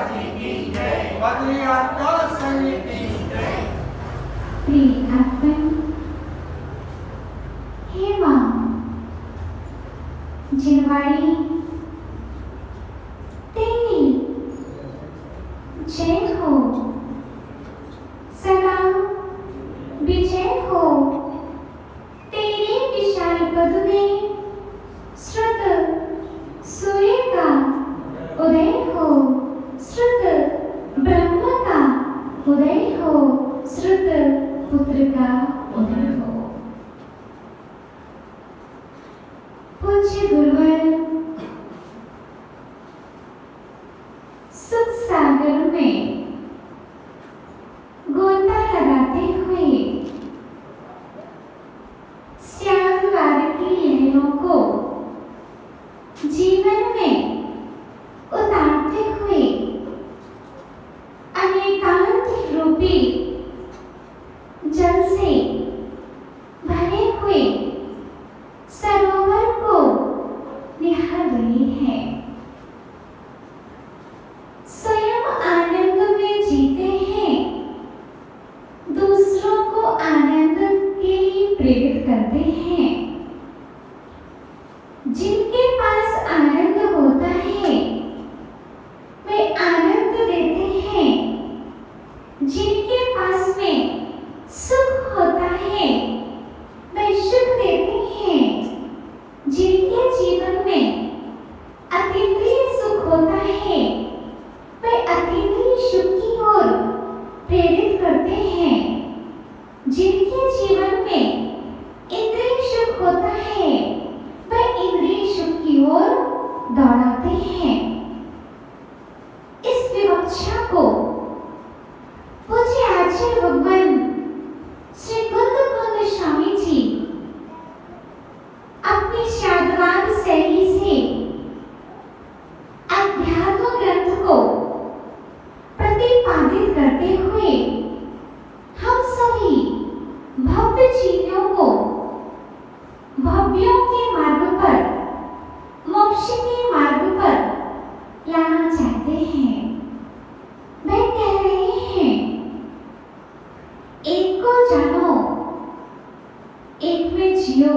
जी की जय, बद्री आत्मा संघ की जय। प्रिय हे मां जिनवाड़ी तेरी जय हो, सदा विजय हो। तेरे विशाल पद में श्रुत सूर्य का उदय हो, श्रुत ब्रह्म का उदय हो, श्रुत पुत्र का उदय हो। पूज्य गुरुवर सुख सागर में गोता लगाते हुए श्यामवाद की लहरों को जीवन में उतारते हुए अनेकांत रूपी जल से भरे हुए सरोवर को निहार रही है। स्वयं आनंद में जीते हैं, दूसरों को आनंद के लिए प्रेरित करते हैं। जिनके पास आनंद होता है वे आनंद देते हैं, जिनके पास में सुख होता है वे सुख देते हैं, जिनके जीवन में अतीन्द्रिय सुख होता है वे अतीन्द्रिय सुख की ओर प्रेरित करते हैं, जिनके जीवन में इंद्रिय सुख होता है वे इंद्रिय सुख की ओर दौड़ाते हैं। इस विवक्षा को पूज्य आचार्य भगवान श्री कुंद स्वामी जी अपनी शादवाद शैली से अध्यात्म ग्रंथ को प्रतिपादित करते हुए हम सभी भव्य चीजों को भव्यों के मार्ग पर, मोक्ष के मार्ग पर लाना चाहते हैं। वे कह रहे हैं, एक को जानो, एक में जियो।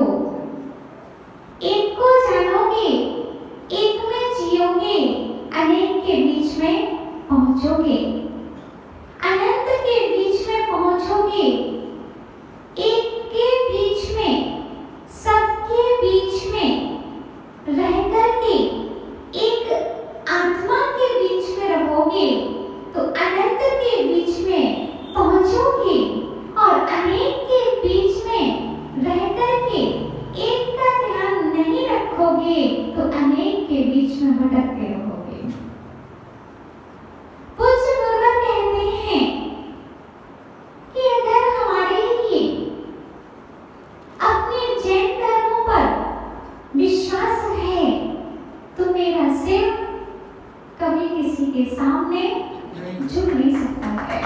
एक को जानोगे, एक में जियोगे, अनेक के बीच में पहुंचोगे, अनंत के बीच में पहुंचोगे। एक के बीच में, सबके बीच में रह करके एक आत्मा के बीच में रहोगे तो अनंत के बीच में पहुंचोगे, और अनेक के बीच में रह करके एक का ध्यान नहीं रखोगे तो अनेक के बीच में भटकते रहोगे। पूज्य गुरुवर कहते हैं कि अगर हमारे लिए अपने जैन धर्मों पर विश्वास है तो मेरा सिर कभी किसी के सामने झुक नहीं सकता है।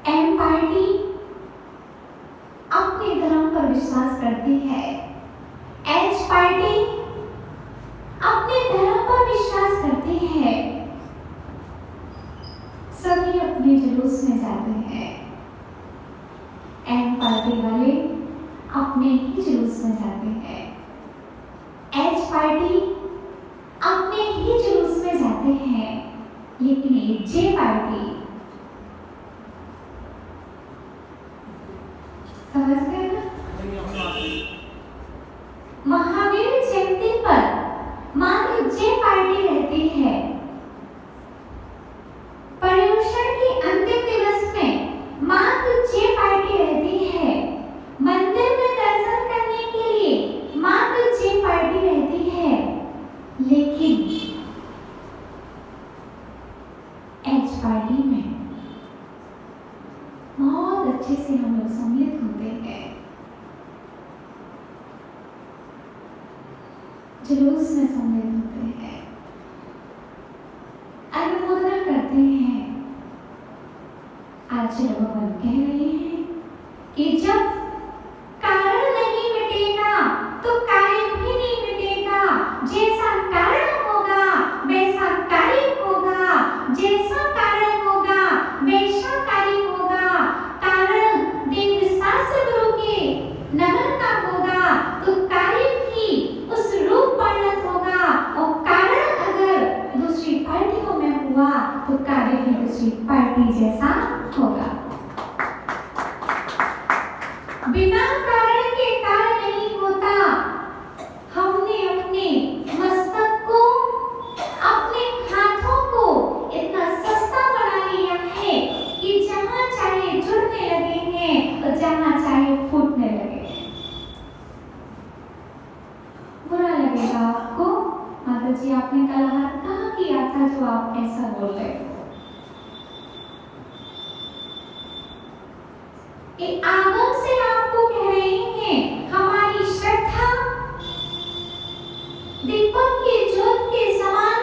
एम पार्टी अपने धर्म पर विश्वास करती है, एच पार्टी अपने धर्म पर विश्वास करती है। सभी अपने जुलूस में जाते हैं। एम पार्टी वाले अपने ही जुलूस में जाते हैं, एच पार्टी अपने ही जुलूस में जाते हैं, लेकिन एक जे पार्टी, समझ गए ना? महावीर जयंती पर मात्र जे पार्टी रहती है। पर्युषण के अंतिम दिवस में मात्र जे पार्टी रहती है। मंदिर में दर्शन करने के लिए मात्र जे पार्टी रहती है, लेकिन एच पार्टी में बहुत अच्छे से हम लोग सम्मिलित होते हैं, जुलूस में सम्मिलित होते हैं, अनुमोदना करते हैं। आचार्य भगवान कह रहे हैं कि जब कारण नहीं मिटेगा तो कार्य भी नहीं मिटेगा। जैसा कारण होगा हुआ तो कार्य भी दूसरी पार्टी जैसा होगा। बिना कारण के कार्य नहीं होता। हमने अपने मस्तक को, अपने हाथों को इतना सस्ता बना लिया है कि जहां चाहे जुड़ने लगे हैं और जहां चाहे फूटने लगे हैं। बुरा लगेगा आपको, माता जी आपने कल हाथ कहाँ किया था जो आप ऐसा बोल रहे हो। आगम से आपको कह रहे हैं हमारी श्रद्धा दीपक की ज्योत के समान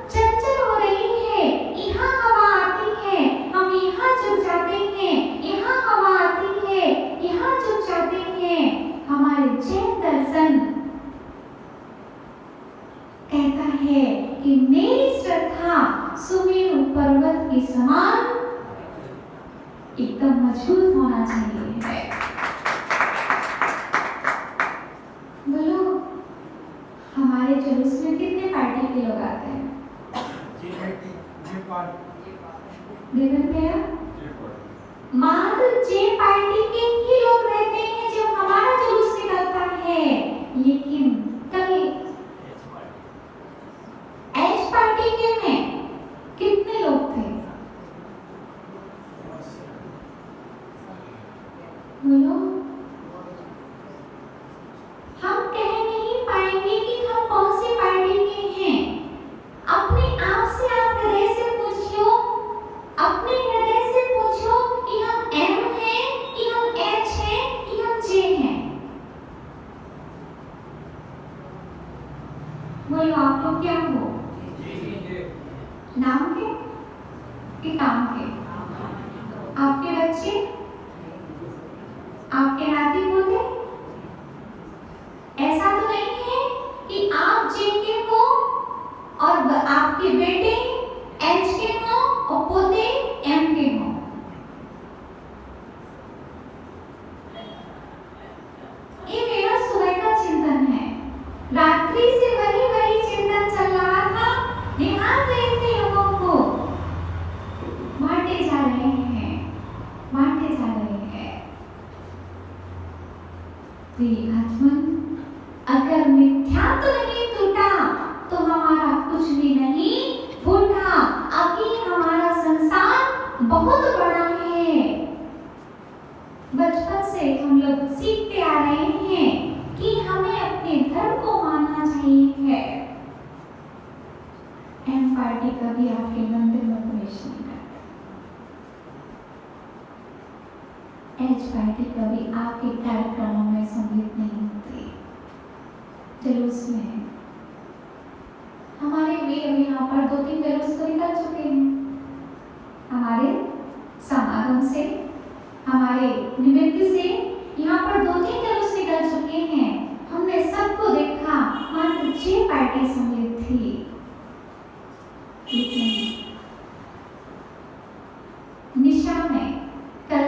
चंचल हो रही है। यहाँ हवा आती है, हम यहाँ झुक जाते हैं, यहाँ हवा आती है, यहाँ झुक जाते हैं। हमारे जैन दर्शन कहता है कि मेरी श्रद्धा सुमेरु पर्वत के समान एकदम मजबूत होना चाहिए है। बोलो हमारे जुलूस में कितने पार्टी के लोग आते हैं? देखते हैं मात्र जे पार्टी के ही लोग रहते हैं जब हमारा जुलूस निकलता है। लेकिन कल एच पार्टी के में कितने लोग थे? बोलो हम कह नहीं पाएंगे कि हम कौन सी पार्टी के हैं। अपने आप से आप हृदय से पूछियो, अपने हृदय से पूछो कि हम एम हैं, कि हम एच हैं, कि हम जे हैं। बोलो आप लोग क्या हो? नाम के कि काम के? आपके बच्चे, आपके नाती पोते? ऐसा तो नहीं है कि आप जे के हो और आपके बेटे एच के हो और पोते एम के हो। ये मेरा सुबह का चिंतन है। रात्रि से वही चिंतन चल रहा था। निहार रहे थे लोगों को, बांटे जा रहे हैं, बांटे जा रहे हैं। आत्मन अगर मिथ्यात्व नहीं टूटा तो हमारा कुछ भी नहीं फूटा। अभी हमारा संसार बहुत बड़ा है। बचपन से हम लोग सीखते आ रहे हैं कि हमें अपने धर्म को मानना चाहिए। एम पार्टी कभी आपके मंदिर में प्रवेश नहीं करती। एच पार्टी कभी आपके कार्यक्रमों में सम्मिलित नहीं होती। जुलूस में हमारे वे अभी यहाँ पर 2-3 जुलूस तो निकल चुके हैं। हमारे समागम से, हमारे निमित्त से यहाँ पर 2-3 जुलूस निकल चुके हैं। हमने सबको देखा, मात्र 6 पार्टी सम्मिलित थी। लेकिन निशा में कल,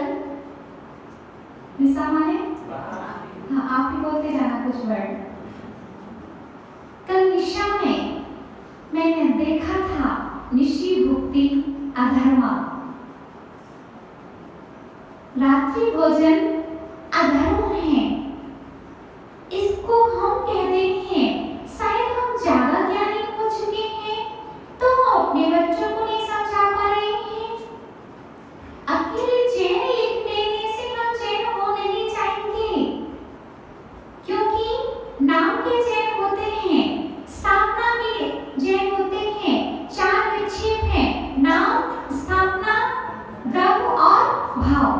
निशा माने हाँ आप ही बोलते जाना कुछ वर्ड। कल निशा में मैंने देखा था निशी भुक्ति अधर्मा। रात्रि भोजन अधर्म है। इसको हम कहते हैं, शायद हम ज्यादा ज्ञानी हो चुके हैं तो हम अपने बच्चों को नहीं समझा पा रहे हैं। अकेले चैन लिख देने से हम चैन हो नहीं जाएंगे, क्योंकि नाम के चैन होते हैं, स्थापना के जैन होते हैं। 4 विक्षेप हैं, नाम, स्थापना, द्रव्य और भाव।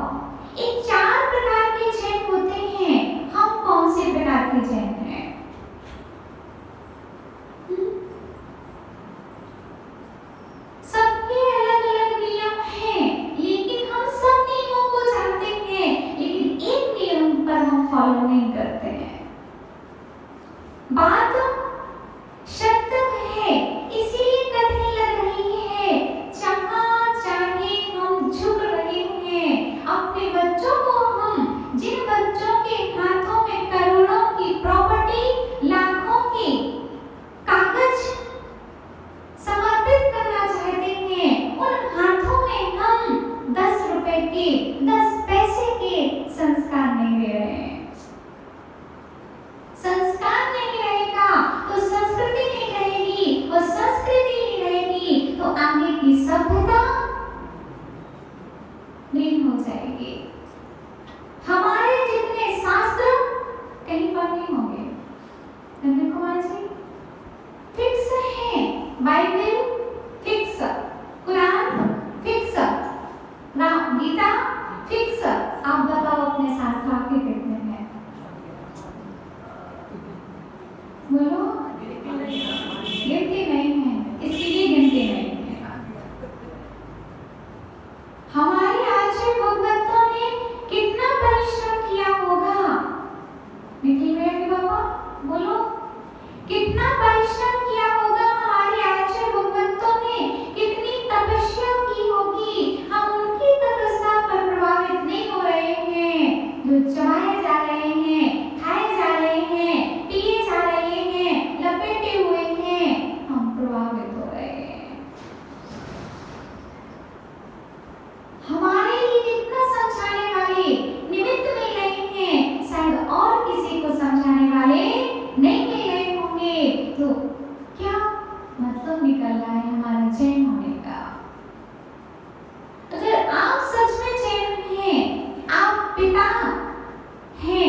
इन 4 प्रकार के जैन होते हैं। के 10 पैसे के संस्कार नहीं दे रहे हैं। संस्कार नहीं रहेगा तो संस्कृति नहीं रहेगी, और संस्कृति नहीं रहेगी तो आगे की सभ्यता लीन हो जाएगी। हमारे जितने शास्त्र कहीं पर नहीं होंगे। नंदन कुमार जी फिक्स है, Bible fix, Quran fix, Gita fix. आप बताओ अपने शास्त्र आपके कितने हैं? बोलो। गिनती नहीं है, इसलिए गिनती नहीं है। हमारे आचार्य भगवंतों ने कितना परिश्रम किया होगा? निखिल भैया के पापा बोलो, कितना परिश्रम किया होगा हमारे आचार्य भगवंतों ने, कितनी तपस्या की होगी। हम उनकी तपस्या पर प्रभावित नहीं हो रहे हैं, जो चबाए जा रहे हैं, खाए जा रहे हैं, पिए जा रहे हैं, लपेटे हुए हैं, हम प्रभावित हो रहे हैं। हमारे लिए कितना समझाने वाले निमित्त मिल रहे हैं, शायद और किसी को समझाने वाले नहीं मिल रहे होंगे। तो क्या मतलब निकल रहा है हमारा चैन होने का? अगर आप सच में चैन हैं, आप पिता हैं,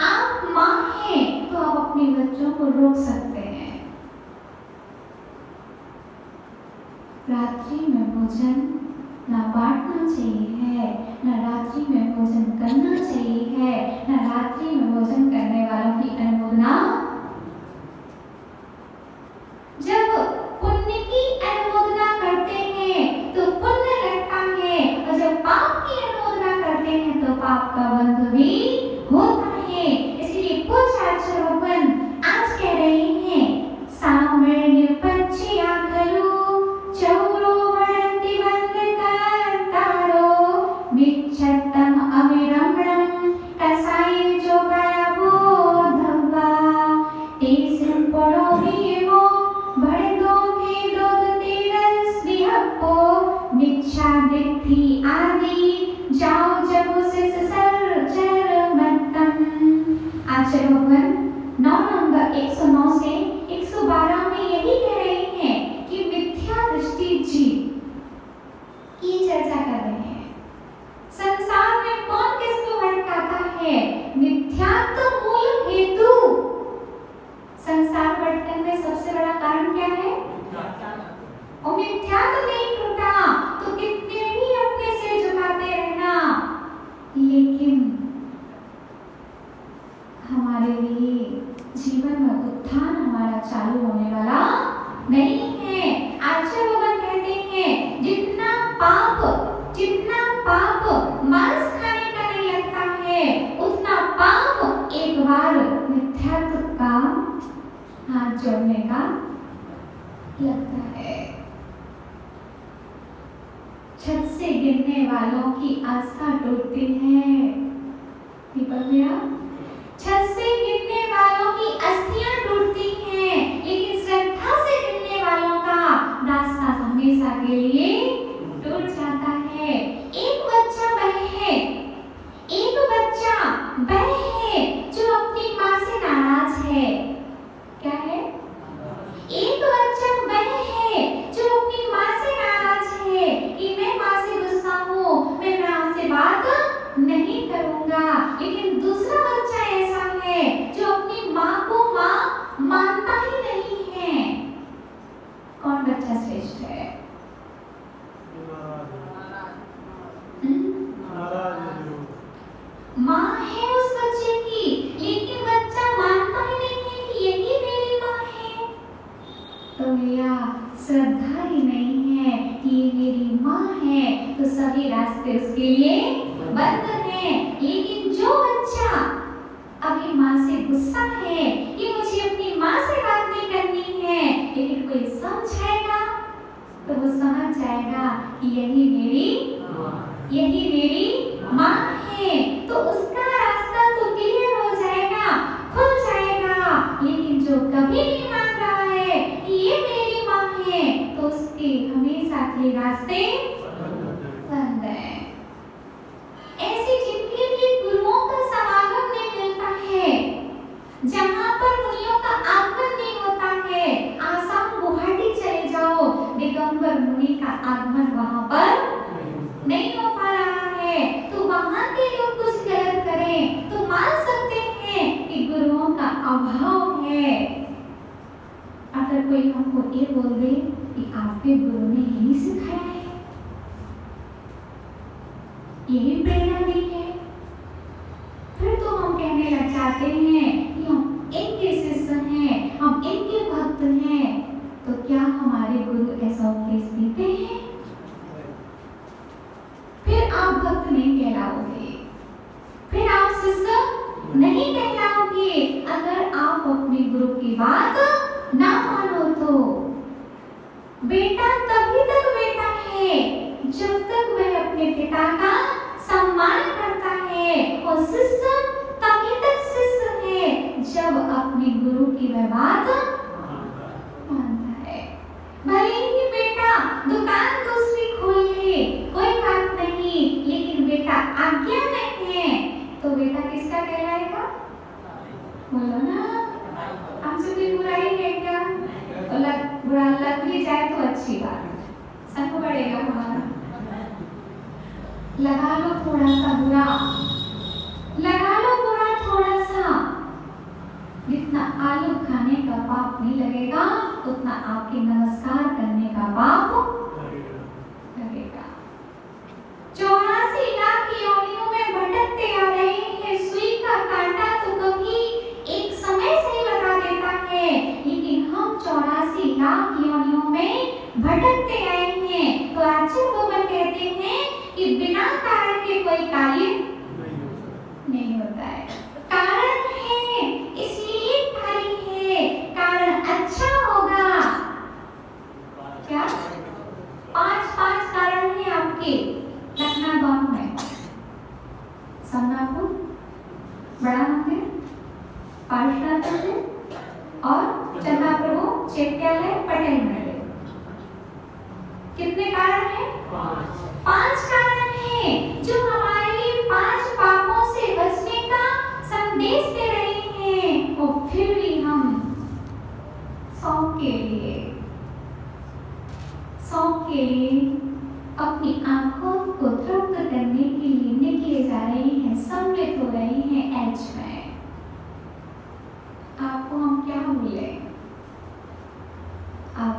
आप माँ हैं, तो आप अपने बच्चों को रोक सकते हैं। रात्रि में भोजन ना बांटना चाहिए है, ना रात्रि में भोजन करना चाहिए है, ना रात्रि में भोजन करने वालों की अनुमोदना। जब पुण्य की अनुमोदना करते हैं तो पुण्य लगता है, और जब पाप की अनुमोदना करते हैं तो पाप का बंध भी होता है। इसलिए पूज्य आचार्य भगवान आज कह रहे हैं, सामर्थ्य पच्चिया खलु चौरो वरंति बंध करतारो विच्छतम अविरमणम कसाई जो गया बोधवा तेसुम पड़ो भीमो बड़े दो भी दो तेरस दिहपो मिच्छा दिथि आदि जाओ जब से सर चर मतम। आचार्य भगवान 9 नंबर 109 से 112 में यही कह रहे हैं कि मिथ्या दृष्टि जीव की चर्चा कर रहे हैं। संसार में कौन किसको भटकाता है? मिथ्यात्व मूल हेतु। संसार भटकने में सबसे बड़ा कारण क्या है? और मिथ्यात्व नहीं टूटा तो कितने भी अपने सिर झुकाते रहना, लेकिन हमारे लिए जीवन में उत्थान हमारा चालू होने वाला नहीं है। आचार्य भगवान कहते हैं, जितना पाप मांस खाने का नहीं लगता है, उतना पाप एक बार मिथ्यात्व का हाथ जोड़ने का लगता है। छत से गिरने वालों की आस्था टूटती है। दीपक भैया, छत से गिरने वालों की अस्थियां टूटती हैं, लेकिन श्रद्धा से गिरने वालों का रास्ता हमेशा के लिए टूट जाता है। एक बच्चा वह है जो अपनी माँ से नाराज है। क्या है? एक बच्चा वह है जो अपनी माँ से नाराज है कि मैं माँ से गुस्सा हूँ, मैं माँ से बात नहीं करूँगा। लेकिन दूसरा बच्चा ऐसा है जो अपनी माँ को माँ मानता ही नहीं है। कौन बच्चा श्रेष्ठ है? माँ है उस बच्चे की, लेकिन बच्चा मानता ही नहीं है कि यही मेरी माँ है। तो भैया श्रद्धा ही नहीं है कि ये मेरी माँ है, तो सभी रास्ते उसके लिए बंद हैं। लेकिन जो बच्चा अभी माँ से गुस्सा है कि मुझे अपनी माँ से बात नहीं करनी है, लेकिन कोई समझाएगा तो वो समझ जाएगा कि यही मेरी माँ है, तो उसका रास्ता तो क्लियर हो जाएगा, खुल जाएगा। लेकिन जो कभी नहीं मान रहा है कि ये मेरी माँ है, तो उसके हमेशा के रास्ते बंद हैं। उन्हीं का आगमन वहां पर नहीं हो पा रहा है, तो वहां के लोग कुछ गलत करें तो मान सकते हैं कि गुरुओं का अभाव है। अगर कोई हमको ये बोल दे कि आपके गुरु ने यही सिखाया है, यही प्रेरणा दी है, फिर तो हम कहने लग जाते हैं कि हम इनके शिष्य हैं, हम इनके भक्त हैं। तो क्या हमारे गुरु ऐसा उपदेश देते हैं? फिर आप भक्त नहीं कहलाओगे, फिर आप शिष्य नहीं कहलाओगे अगर आप अपने गुरु की बात ना मानो तो। बेटा तभी तक बेटा है जब तक वह अपने पिता का सम्मान करता है, और शिष्य तभी तक शिष्य है जब अपने गुरु की वह बात मानता है। भले ही बेटा दुकान दूसरी खोल ले, कोई बात नहीं, लेकिन बेटा आज्ञा में है तो बेटा किसका कहलाएगा? बोलो ना, हमसे कोई बुराई है क्या? बुरा लग भी जाए तो अच्छी बात, सब बढ़ेगा हमारा। लगा लो थोड़ा सा बुरा, लगा लो बुरा थोड़ा सा, जितना आलू खाने का पाप नहीं लगेगा उतना आपके नमस्कार करने का पाप लगेगा। 84 लाख योनियों में भटकते आ रहे हैं, सुई का कांटा तो कभी एक समय से ही बता देता है, लेकिन हम 84 लाख योनियों में भटकते आए हैं। तो आचार्य कहते हैं कि बिना कारण के कोई कार्य नहीं होता है। कारण है इसलिए कार्य है, कारण अच्छा होगा। क्या 5 कारण है आपके लखनऊ गांव में? समनापुर, बड़ा मंदिर, पार्षद मंदिर और चंदा प्रभु चैत्यालय, पटेल मंदिर। कितने कारण हैं? 5 कारण हैं जो हमारे लिए 5 पापों से बचने का संदेश दे रहे हैं, और फिर भी हम शौक के लिए अपनी आंखों को तृप्त करने के लिए निकले जा रहे हैं, सम्मिलित हो रहे हैं एच में। आपको हम क्या बोले? आप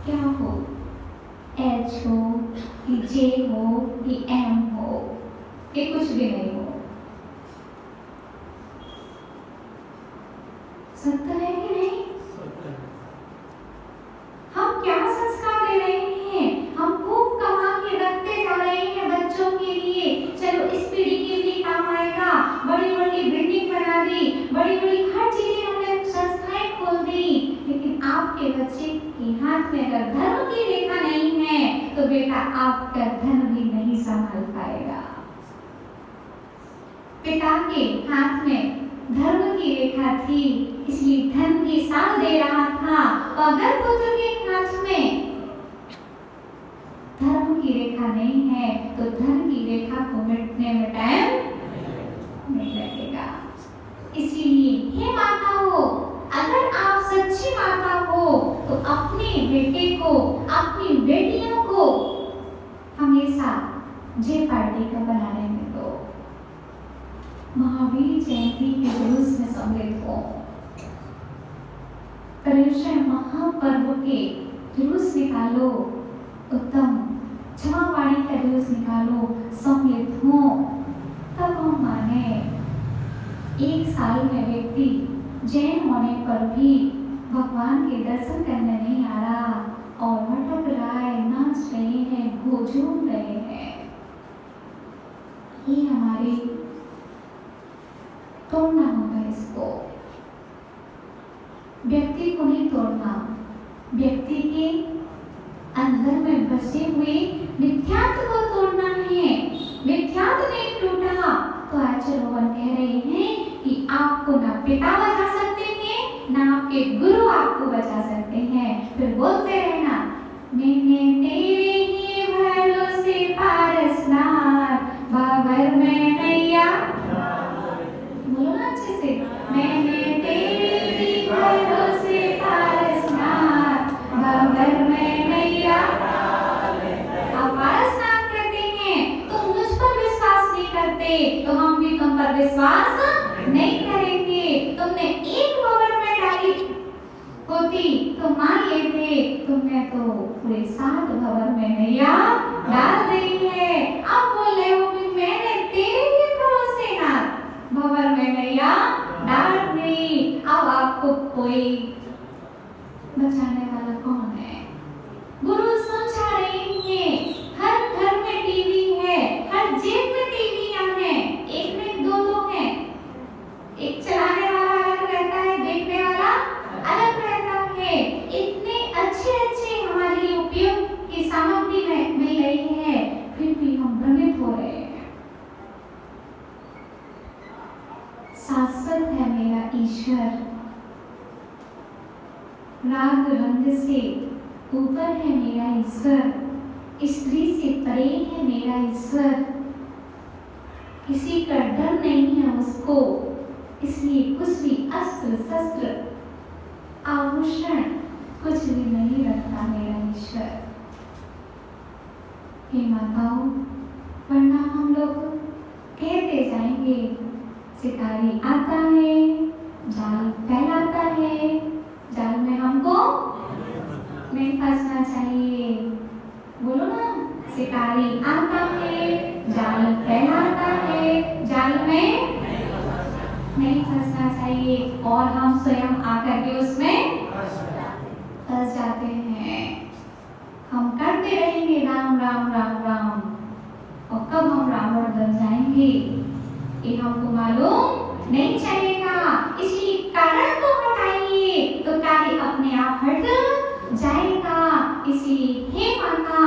क्या हो? एच हो कि जे हो कि एम हो, ये कुछ भी नहीं हो। सत्य है कि नहीं? हम क्या संस्कार दे रहे हैं? हम खूब कमा के रखते जा रहे हैं बच्चों के लिए, चलो इस पीढ़ी के लिए काम आएगा, बड़ी बड़ी बिल्डिंग बना दी, बड़ी बड़ी हर चीजें हमने संस्थाएं खोल दी, लेकिन आपके बच्चे के हाथ में अगर धर्म की रेखा नहीं है तो बेटा आपका धन भी नहीं संभाल पाएगा। पिता के हाथ में धर्म की रेखा थी, इसलिए धन की साथ दे रहा था, और अगर पुत्र के हाथ में धर्म की रेखा नहीं है तो धन की रेखा को मिटने में टाइम नहीं लगेगा। इसलिए हे माता हो, अगर आप सच्ची माता हो तो अपने बेटे को, अपनी बेटियों को हमेशा जय पार्टी का बनाने में दो, महावीर जयंती के जुलूस में सम्मिलित हो, पर्युषण महापर्व के जुलूस निकालो, उत्तम क्षमावाणी का जुलूस निकालो, सम्मिलित हो, तब हम माने। 1 साल में व्यक्ति जैन होने पर भी भगवान के दर्शन करने नहीं आ रहा और भटक रहा है, नाच रहे हैं, झूम रहे हैं, ये हमारे तोड़ना होगा। इसको व्यक्ति को नहीं तोड़ना, व्यक्ति के अंदर में बसे हुए मिथ्यात्व को तोड़ना है। मिथ्यात्व नहीं टूटा तो आचार्य भगवान कह रहे हैं कि आपको ना पिता बचा सकते हैं, ना आपके गुरु आपको बचा सकते हैं। फिर बोलते रहना, मैंने तेरे ही भरोसे पारसनाथ, बाबर में नैया, बोलो ना अच्छे से, मैंने तेरे ही भरोसे पारसनाथ, बाबर में नैया तो हम भी तुम पर विश्वास नहीं करेंगे। तुमने एक भंवर में डाली होती तो मान लेते, तुमने तो पूरे 7 भंवर में नैया डाल दी है। अब बोल रहे हो कि मैंने तेरे ही भरोसे ना भंवर में नैया डाल दी। अब आपको कोई बचाने वाला कौन है? गुरु समझा रही है, हर घर में टीवी है, हर जेब में टीवियां हैं, एक में दो हैं। एक चलाने वाला अलग रहता है, देखने वाला अलग रहता है। इतने अच्छे हमारे लिए उपयोग की सामग्री में मिल रही है, फिर भी हम भ्रमित हो रहे हैं। शाश्वत है मेरा ईश्वर, राग रंग से ऊपर है मेरा ईश्वर, स्त्री से परे है मेरा ईश्वर। किसी का डर नहीं है उसको, इसलिए कुछ भी अस्त्र शस्त्र आभूषण कुछ भी नहीं रखता मेरा ईश्वर। हे माताओं, वरना हम लोग कहते जाएंगे शिकारी आता है, जाल फैलाता है, जाल में हमको नहीं फंसना चाहिए। बोलो ना, शिकारी आता है, जाल फैलाता है, जाल में नहीं फंसना चाहिए, और हम स्वयं आकर के उसमें फंस जाते हैं। हम करते रहेंगे राम राम राम राम, और कब हम रावण बन जाएंगे ये हमको मालूम नहीं चलेगा। इसलिए कारण को हटाइए तो कार्य अपने आप हट जाएगा। इसलिए हे माता,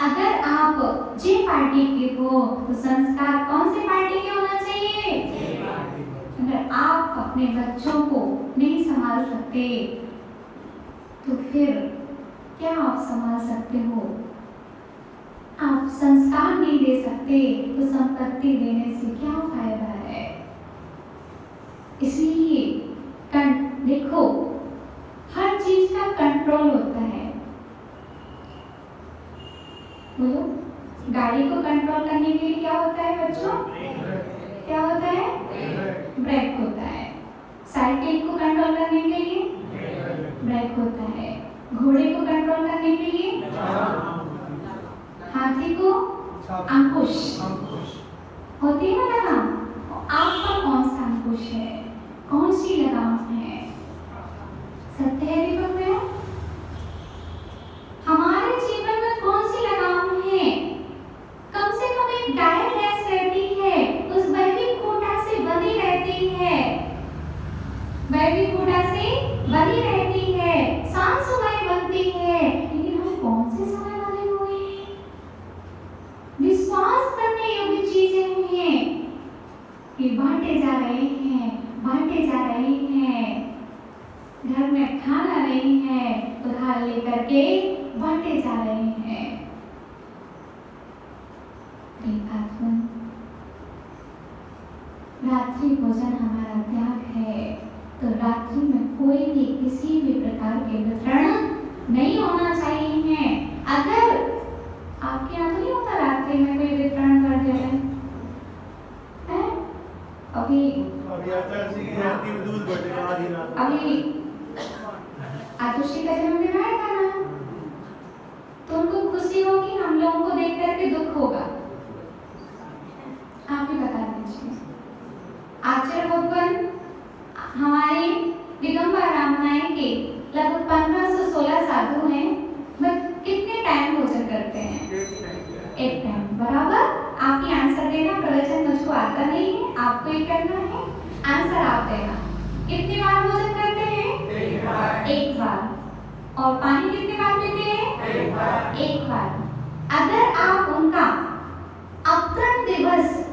अगर आप जे पार्टी के हो तो संस्कार कौन से पार्टी के होना चाहिए? अगर आप अपने बच्चों को नहीं संभाल सकते तो फिर क्या आप संभाल सकते हो? आप संस्कार नहीं दे सकते तो संपत्ति देने से क्या फायदा है? इसलिए देखो, हर चीज का कंट्रोल होता है। बोलो, गाड़ी को कंट्रोल करने के लिए क्या होता है बच्चों? क्या होता है? ब्रेक होता है। साइकिल को कंट्रोल करने के लिए ब्रेक होता है। घोड़े को कंट्रोल करने के लिए, हाथी को अंकुश होती है ना लगाम। आपका कौन सा अंकुश है? कौन सी लगाम है? सत्य है दीपक में? हमारे जीवन में कौन सी लगाम है? कम से कम एक गाय भैंस रहती है, उस बैबी खूंटा से बंधी रहती है, बैबी खूंटा से बंधी रहती है, शाम सुबह बनती है। लेकिन हम कौन से समय बंधे हुए हैं? विश्वास करने योग्य चीजें हैं कि बांटे जा रहे हैं, बांटे जा रहे हैं। घर में खाना नहीं है, उधार लेकर के बांटे जा रहे हैं। रात्रि भोजन हमारा त्याग है, तो रात्रि में कोई भी किसी भी प्रकार के वितरण नहीं होना चाहिए। अगर आपके यहाँ तो नहीं होता रात्रि में कोई वितरण कर दे रहे हैं? अभी आतुषी का जन्मदिन आएगा ना, तो उनको खुशी होगी, हम लोगों को देख करके दुख होगा। आप ही बता दीजिए। आचार्य भगवान हमारे दिगंबर रामनाय के लगभग 1516 साधु हैं, बट कितने टाइम भोजन करते हैं? एक टाइम। बराबर। आप ही आंसर देना, प्रवचन मुझको आता नहीं है, आपको ही करना है। आंसर आप देना। कितनी बार भोजन करते हैं? एक बार। और पानी कितनी बार पीते हैं? एक बार। अगर आप उनका अवतरण दिवस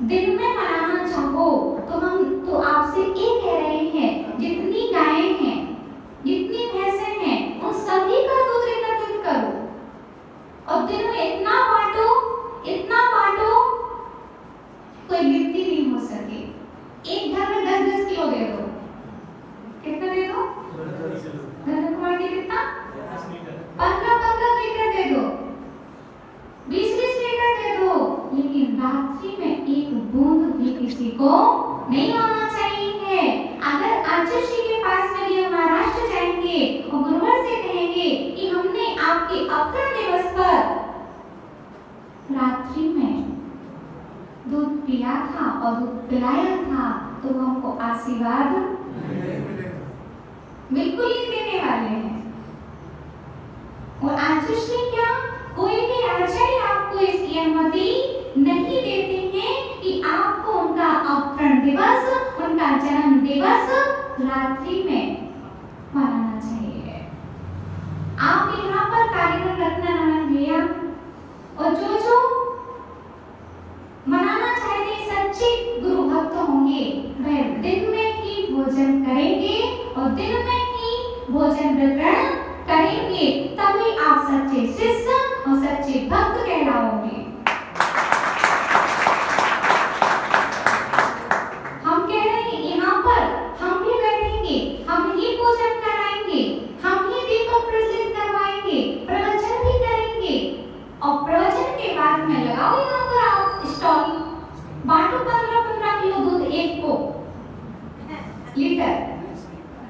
दिन में मनाना चाहो तो आपसे ये कह रहे हैं, जितनी गायें हैं, जितनी भैंसें हैं, उन सभी का दूध एकत्रित करो और दिन में इतना बांटो, कोई गिनती नहीं हो सके। एक घर में 10-10 किलो दे दो। कितना दे दो? घर में बांटी कितना? 15-15 लीटर दे दो, 20-20 लीटर दे दो। लेकिन रात्रि में एक बूंद को नहीं होना चाहिए। अगर आचार्य के पास में भी महाराष्ट्र जाएंगे और गुरुवर से कहेंगे कि हमने आपके अवतरण दिवस पर रात्रि में दूध पिया था और दूध पिलाया था, तो हमको आशीर्वाद बिल्कुल नहीं देने वाले हैं। और आचार्य क्या, कोई भी आचार्य आपको इसकी अनुमति नहीं देते हैं कि आपको उनका अवतरण दिवस, उनका जन्म दिवस रात्रि में मनाना चाहिए। आप यहाँ पर कार्यक्रम रखना नमन भैया, और जो मनाना चाहते सच्चे गुरु भक्त होंगे वह दिन में ही भोजन करेंगे और दिन में ही भोजन वितरण करेंगे, तभी आप सच्चे शिष्य और सच्चे भक्त कहलाओगे। हम कह रहे हैं यहाँ पर हम भी बैठेंगे, हम ही भोजन कराएंगे, हम ही दीपक प्रज्वलित करवाएंगे, प्रवचन भी करेंगे, और प्रवचन के बाद में लगाओ यहाँ पर आप स्टॉल, बांटो 15-15 किलो दूध एक को लीटर,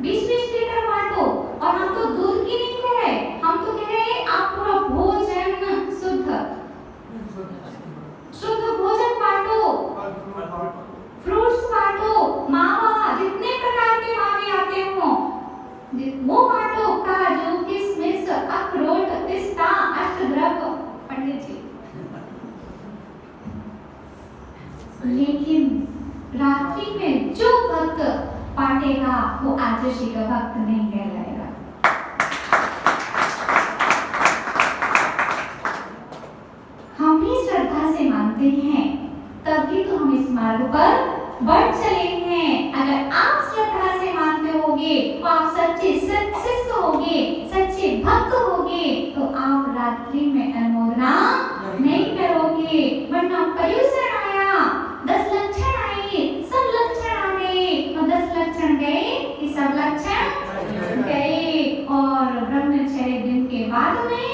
20-20 लीटर बांटो। और हम तो दूध की नहीं कह रहे, हम तो कह रहे हैं आप पूरा भोजन शुद्ध भोजन बांटो, फ्रूट्स बांटो, मावा जितने प्रकार के मावे आते हो वो बांटो, काजू किशमिश अखरोट पिस्ता अष्टद्रव्य। पंडित जी, लेकिन रात्रि में जो भक्त बांटेगा वो आचार्य का भक्त नहीं कहलाएगा। हम भी श्रद्धा से मानते हैं, तभी तो हम इस मार्ग पर बढ़ चले हैं। अगर आप श्रद्धा से मानते होगे तो आप सच्चे शिष्य होगे, सच्चे भक्त होगे, तो आप रात्रि में अनुमोदना नहीं करोगे। वरना पर्युषण आया, 10 लक्षण आए, सब लक्षण आ गए, और 10 लक्षण गए कि सब लक्षण गए, और ब्रह्मचर्य दिन के बाद में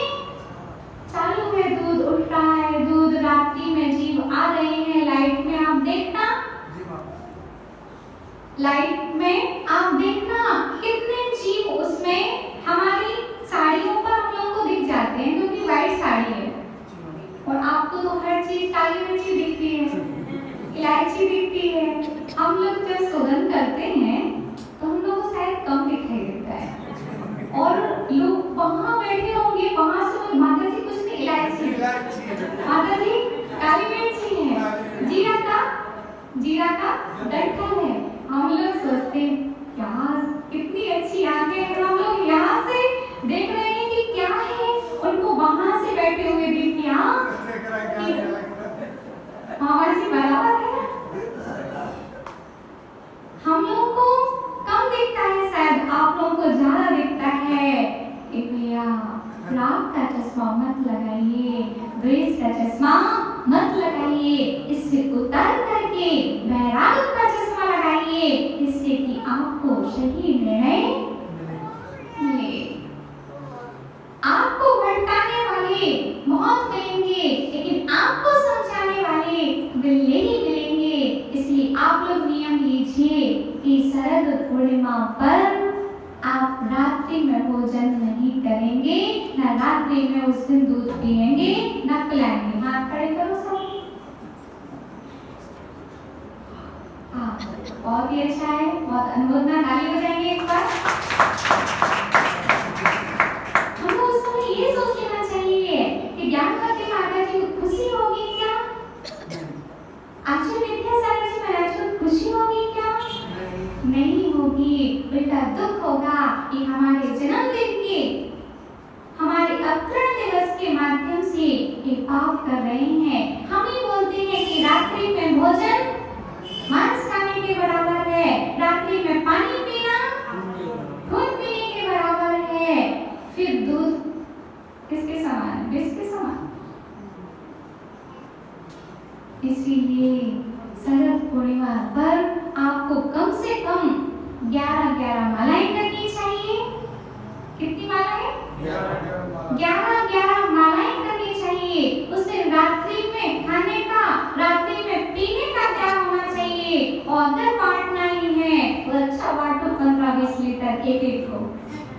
चालू है, दूध उठ रहा है, दूध रात्रि में जीव आ रहे हैं। लाइट में आप देखना, लाइट में आप देखना कितने जीव उसमें हमारी साड़ियों पर हम लोग को दिख जाते हैं, क्योंकि व्हाइट साड़ी है, और आपको तो हर चीज काली मिर्ची दिखती है, इलायची दिखती है। हम लोग जब सुगंध करते हैं तो हम लोग को शायद कम दिखाई देता है, और लोग वहाँ बैठे होंगे, वहाँ से माता जी कुछ नहीं, इलायची, माता जी काली मिर्ची है, जीरा का डंठल है। हम लोग सोचते हैं यार कितनी अच्छी आंखें हैं, हम लोग यहाँ से देख रहे हैं कि क्या है, उनको वहाँ से बैठे हुए दिख गया। मामा जी बराबर है, हम लोग को कम दिखता है, शायद आप लोगों को ज्यादा दिखता है। भैया रात का चश्मा मत लगाइए, द्वेष का चश्मा मत लगाइए, इससे उतार करके वैराग का चश्मा लगाइए, इससे कि आपको सही निर्णय मिले। आपको भटकाने वाले बहुत मिलेंगे, लेकिन आपको समझाने वाले मिलने ही मिलेंगे। इसलिए आप लोग नियम लीजिए कि शरद पूर्णिमा पर आप रात्रि में भोजन नहीं करेंगे, ना रात्रि में उस दिन दूध पिएंगे, ना पिलाएंगे। हाथ खड़े करो सब। हाँ, बहुत ही अच्छा है, बहुत अनुमोदना, ताली बजाएंगे एक बार। हमको उस समय ये सोच लेना चाहिए कि ज्ञानवती माता जी को खुशी होगी क्या? आचार्य विद्यासागर जी महाराज को खुशी होगी क्या? नहीं होगी, उल्टा दुख होगा कि हमारे जन्मदिन के, हमारे अवतरण दिवस के माध्यम से ये पाप कर रहे हैं। हम ही बोलते हैं कि रात्रि में भोजन मांस खाने के बराबर है, रात्रि में पानी पीना खून पीने के बराबर है, फिर दूध किसके समान, विष के समान। इसीलिए शरद पूर्णिमा पर आपको कम से कम 11 मालाएं करनी चाहिए। कितनी मालाएं? 11 मालाएं करनी चाहिए। उस दिन रात्रि में खाने का, रात्रि में पीने का क्या होना चाहिए?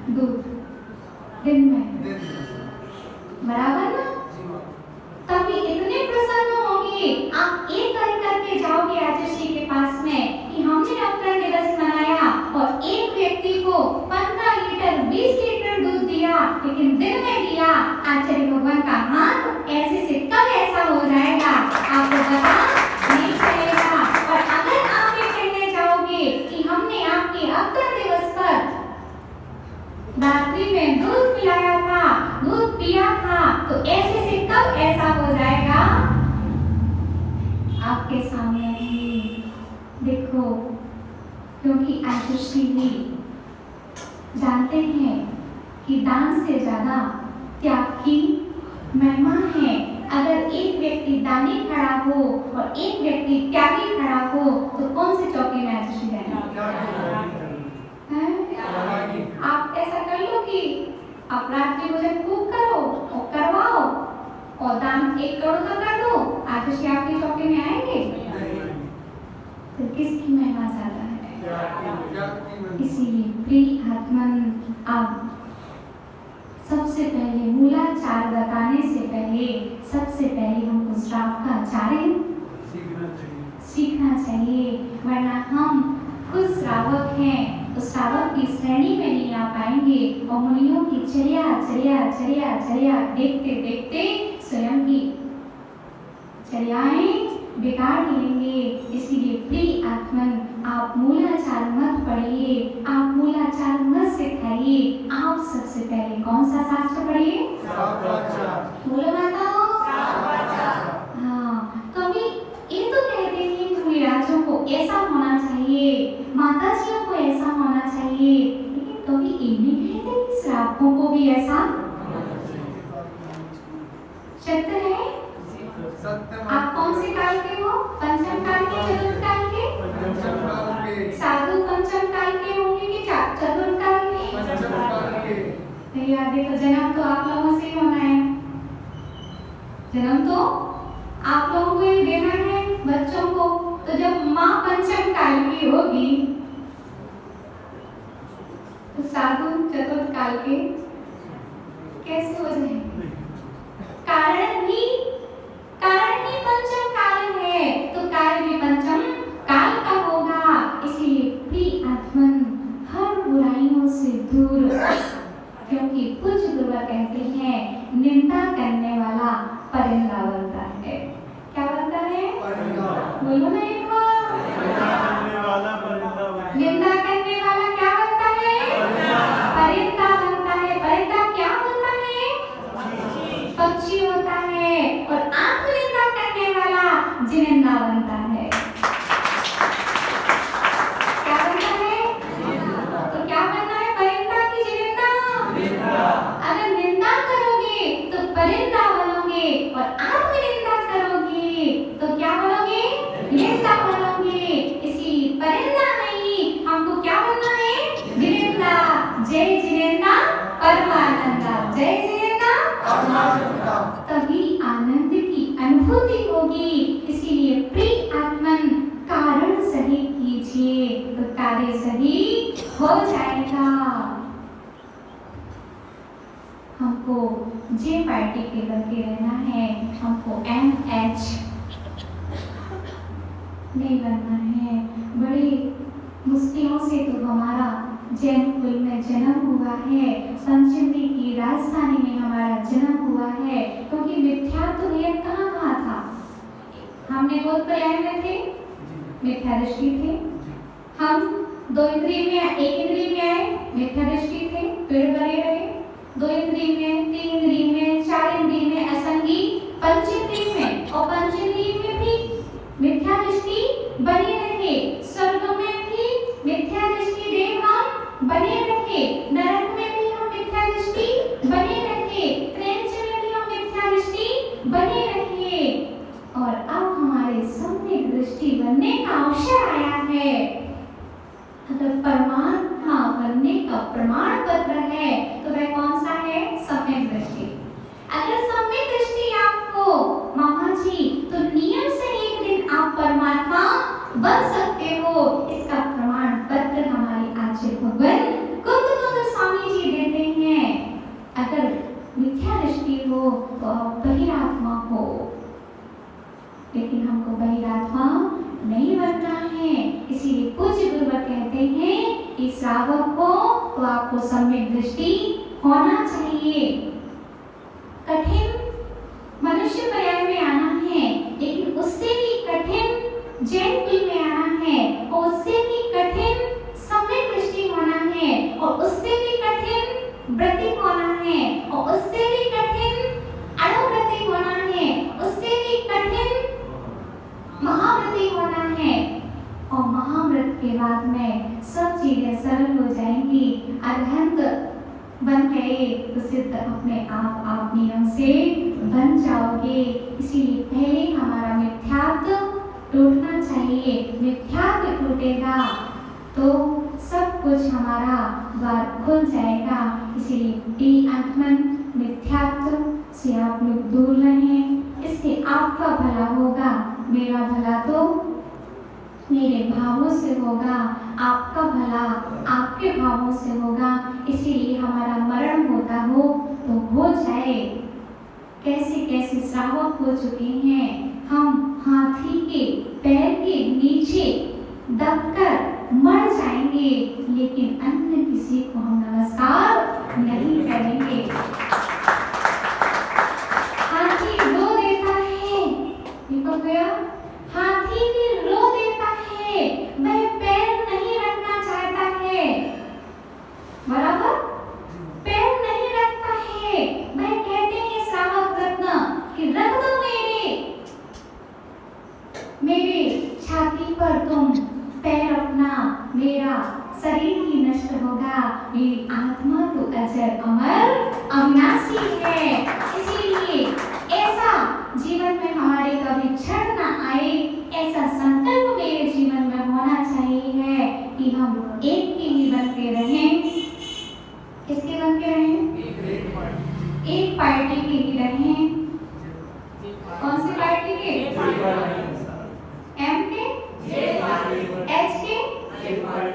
दूध दिन में, बराबर ना? तभी इतने प्रसन्न होंगे, आप एक करके जाओगे राजर्षि के पास में कि हमने डॉक्टर दिवस मनाया और एक व्यक्ति को 15 लीटर 20 लीटर दूध दिया, लेकिन दिन में दिया। आचार्य भगवान का हाथ ऐसे से कब ऐसा हो जाएगा आपको पता नहीं चलेगा। और अगर आप ये कहने जाओगे कि हमने आपके अवतरण दिवस पर रात्रि में दूध पिलाया था, दूध पिया था, तो ऐसे से कब ऐसा हो जाएगा आपके सामने ही देखो। क्योंकि आदर्शी भी जानते हैं कि दान से ज्यादा त्याग की महिमा है। अगर एक व्यक्ति दानी खड़ा हो और एक व्यक्ति त्यागी खड़ा हो तो कौन से चौकी में आदर्शी जाएगा? आप ऐसा कर लो कि आप रात्रि भोजन खूब करो और करवाओ और दान 1 करोड़ का कर दो, आदर्शी आपकी चौकी में आएंगे? तो किसकी महिमा ज्यादा है? इसीलिए प्रिय आत्मन, आप सबसे पहले मूलाचार बताने से पहले सबसे पहले हमको श्रावक का आचार्य सीखना चाहिए, वरना हम खुद श्रावक हैं तो श्रावक की श्रेणी में नहीं आ पाएंगे और मुनियों की चर्या देखते देखते स्वयं की चर्याएं बिगाड़ लेंगे। इसीलिए प्रिय आत्मन, आप मूलाचार मत पढ़िए, आप मूलाचार मत सिखाइए। आप सबसे पहले कौन सा शास्त्र पढ़िए? बोलो माताओ। हाँ, कभी ये तो कहते हैं कि मुनिराजों को ऐसा होना चाहिए, माताजियों को ऐसा होना चाहिए, लेकिन कभी ये नहीं कहते कि श्रावकों को भी ऐसा सत्य है। आप कौन से काल के हो? पंचम काल के, चतुर्थ काल के? साधु पंचम काल के होंगे कि चतुर्थ काल के? भैया देखो, जन्म तो आप लोगों से ही होना है, जन्म तो आप लोगों को ही देना है बच्चों को। तो जब माँ पंचम काल की होगी तो साधु चतुर्थ काल के कैसे हो जाएंगे? कारण ही पंचम काल है, तो कार्य भी पंचम काल का होगा। इसलिए प्रिय आत्मन, हर बुराइयों से दूर, क्योंकि पूज्य गुरुवर कहते हैं निंदा करने वाला परिंदा बनता है। क्या बनता है? बोलो ना एक बार। निंदा करने वाला क्या बनता है? परिंदा बनता है। परिंदा क्या होता है? पक्षी होता है। और आत्मनिंदा करने वाला जिनिंदा बनता है। क्या बनता है? तो क्या बनना है? परिंदा की जिनिंदा? अगर निंदा करोगे तो परिंदा बनोगे और आत्मनिंदा करोगे तो क्या बनोगे? निंदा बनोगे। इसलिए परिंदा नहीं, हमको क्या बनना है? जिनिंदा। जय जिनिंदा परमानंदा, जय जिनिंदा परमानंदा। तभी आनंद की अनुभूति होगी। इसीलिए प्रिय आत्मन, कारण सही कीजिए तो कार्य सही हो जाएगा। हमको जे पार्टी के लगे रहना है, हमको MH नहीं बनना है। बड़ी मुश्किलों से तो हमारा जैन कुल में जन्म हुआ है, पंचमी की राजधानी में हमारा जन्म हुआ है, क्योंकि मिथ्यात्व भेद कहाँ था? हमने बोध पर्याय में थे, मिथ्या दृष्टि थे। हम 2 इंद्रिय में, 1 इंद्रिय में आए, मिथ्या दृष्टि थे, पेड़ बने रहे। 2 इंद्रिय में, 3 इंद्रिय में, 4 इंद्रिय में, असंगी, पंचेंद्रिय में और पंचेंद्रिय में भी मिथ्या दृष्टि बनी रहे। स्वर्ग में भी मिथ्या दृष्टि देव हम बने रहे, नरक में भी हम मिथ्या दृष्टि बने रहे, क्लेश में भी हम मिथ्या दृष्टि बने रहे। और अब हमारे सम्यक दृष्टि बनने का अवसर आया है। अगर परमात्मा बनने का प्रमाण पत्र है तो वह कौन सा है? सम्यक दृष्टि। अगर सम्यक दृष्टि आपको मामा जी, तो नियम से एक दिन आप परमात्मा बन सकते हो। इसका प्रमाण पत्र हमारे आचार्य भगवान कुंद स्वामी जी हो तो आप बहिरात्मा हो, लेकिन हमको बहिरात्मा नहीं बनना है। इसीलिए पूज्य गुरुवर कहते हैं कि श्रावक को तो आपको सम्यक दृष्टि होना चाहिए। कठिन मनुष्य पर्याय में आना है, लेकिन उससे भी कठिन जैन कुल में आना है, और उससे भी कठिन सम्यक दृष्टि होना है, और उससे भी कठिन व्रति होना है, और उससे भी कठिन अनुव्रति होना है, उससे भी कठिन महाव्रति होना है। और महाव्रत के बाद में सब चीजें सरल हो जाएंगी। अरहंत बन गए तो सिद्ध अपने आप नियम से बन जाओगे। इसीलिए पहले हमारा मिथ्यात्व टूटना चाहिए। मिथ्यात्व टूटेगा तो सब कुछ हमारा द्वार खुल जाएगा। इसीलिए अंतमन मिथ्यात्व से आप लोग दूर रहें, इससे आपका भला होगा। मेरा भला तो मेरे भावों से होगा, आपका भला आपके भावों से होगा। इसीलिए हमारा मरण होता हो तो हो जाए। कैसे कैसे श्रावक हो चुके हैं, हम हाथी के पैर के नीचे दबकर मर जाएंगे, लेकिन अन्य किसी को हम नमस्कार नहीं करेंगे। हाथी रो देता है, देखो गया, हाथी भी रो देता है, वह पैर नहीं रखना चाहता है, बराबर पैर नहीं रखता है। वह कहते हैं श्रावक रत्न कि रख दो मेरे छाती पर तुम पैर अपना, मेरा शरीर ही नष्ट होगा, मेरी आत्मा तो अजर अमर अविनाशी है। इसीलिए ऐसा जीवन में हमारे कभी क्षण न आए, ऐसा संकल्प मेरे जीवन में होना चाहिए कि हम एक के ही बन के रहें। किसके बन के रहें? एक पार्टी के ही रहें। कौन सी पार्टी के? एम के? एच के?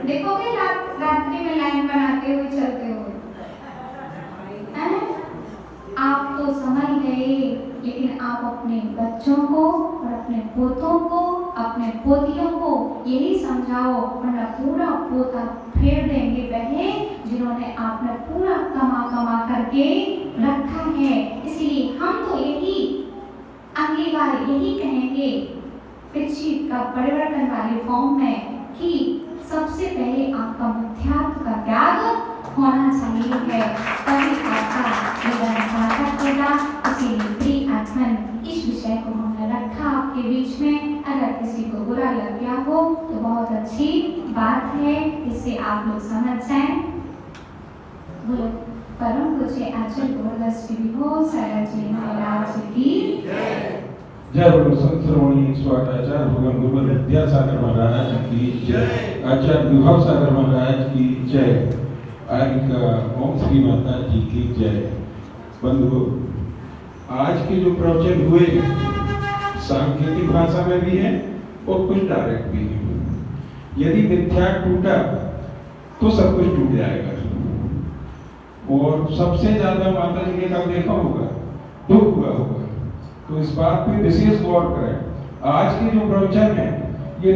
देखोगे रात्रि में लाइन बनाते हुए चलते हुए, आप तो समझ गए, लेकिन आप अपने बच्चों को और अपने पोतों को, अपने पोतियों को यही समझाओ, वरना पूरा पोता फेर देंगे बहे जिन्होंने आपने पूरा कमा करके रखा है। इसलिए हम तो यही अगली बार यही कहेंगे पिछली का परिवर्तन वाली फॉर्म में कि सबसे पहले आपका मिथ्यात्व का त्याग होना चाहिए है, तभी आपका जीवन सार्थक होगा। इसीलिए प्रिय आत्मन, इस विषय को हमने रखा आपके बीच में। अगर किसी को बुरा लग गया हो तो बहुत अच्छी बात है, इससे आप लोग समझ जाएं। बोलो परम पूज्य आचार्य गोरदास विभो सारा जी महाराज की जय बोलो संत श्रोमणी स्वागताचार्य भगवान गुरुवर विद्यासागर महाराज की जय, आचार्य विभव सागर महाराज की जय, आर्य ओम श्री माता जी की जय। बंधु, आज के जो प्रवचन हुए सांकेतिक भाषा में भी है और कुछ डायरेक्ट भी है। यदि मिथ्या टूटा तो सब कुछ टूट जाएगा। और सबसे ज्यादा माता जी ने कब देखा होगा? दुख हुआ होगा। तो इस बात पे विशेष गौर करें। आज के जो प्रवचन है ये